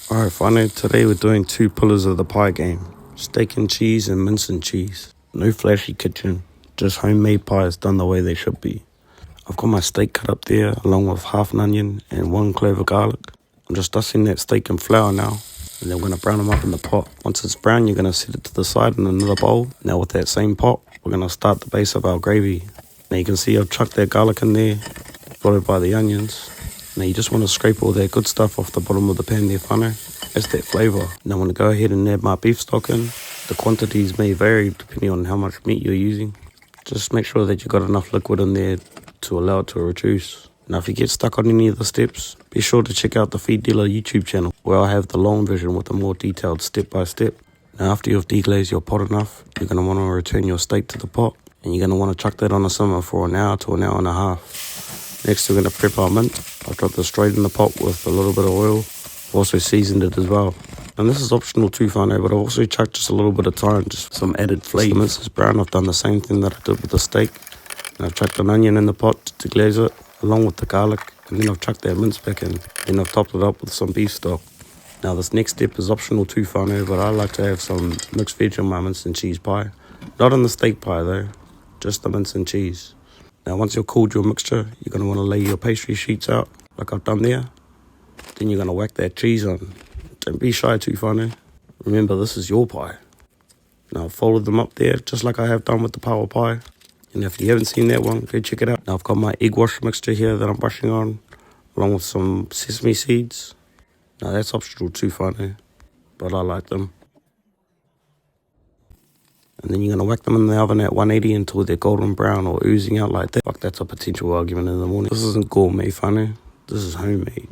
Alright, finally, today we're doing two pillars of the pie game. Steak and cheese and mince and cheese. No flashy kitchen, just homemade pies done the way they should be. I've got my steak cut up there along with half an onion and 1 clove of garlic. I'm just dusting that steak in flour now, and then we're going to brown them up in the pot. Once it's brown, you're going to set it to the side in another bowl. Now with that same pot, we're going to start the base of our gravy. Now you can see I've chucked that garlic in there, followed by the onions. Now you just want to scrape all that good stuff off the bottom of the pan there, whānau. That's that flavour. Now I'm going to go ahead and add my beef stock in. The quantities may vary depending on how much meat you're using. Just make sure that you've got enough liquid in there to allow it to reduce. Now if you get stuck on any of the steps, be sure to check out the Feed Dealer YouTube channel, where I have the long version with a more detailed step-by-step. Now after you've deglazed your pot enough, you're going to want to return your steak to the pot, and you're going to want to chuck that on a simmer for an hour to an hour and a half. Next we're going to prep our mint. I've dropped this straight in the pot with a little bit of oil. I've also seasoned it as well. And this is optional too, whānau, but I've also chucked just a little bit of thyme, just some added flavour. The mince is brown. I've done the same thing that I did with the steak. And I've chucked an onion in the pot to glaze it, along with the garlic. And then I've chucked that mince back in. Then I've topped it up with some beef stock. Now this next step is optional too, whānau, but I like to have some mixed veg on my mince and cheese pie. Not on the steak pie though, just the mince and cheese. Now once you've cooled your mixture, you're going to want to lay your pastry sheets out, like I've done there. Then you're going to whack that cheese on. Don't be shy too, whānau. Remember, this is your pie. Now I've folded them up there, just like I have done with the power pie. And if you haven't seen that one, go check it out. Now I've got my egg wash mixture here that I'm brushing on, along with some sesame seeds. Now that's optional too, whānau, but I like them. And then you're going to whack them in the oven at 180 until they're golden brown or oozing out like that. Fuck, that's a potential argument in the morning. This isn't gourmet, whānau. This is homemade.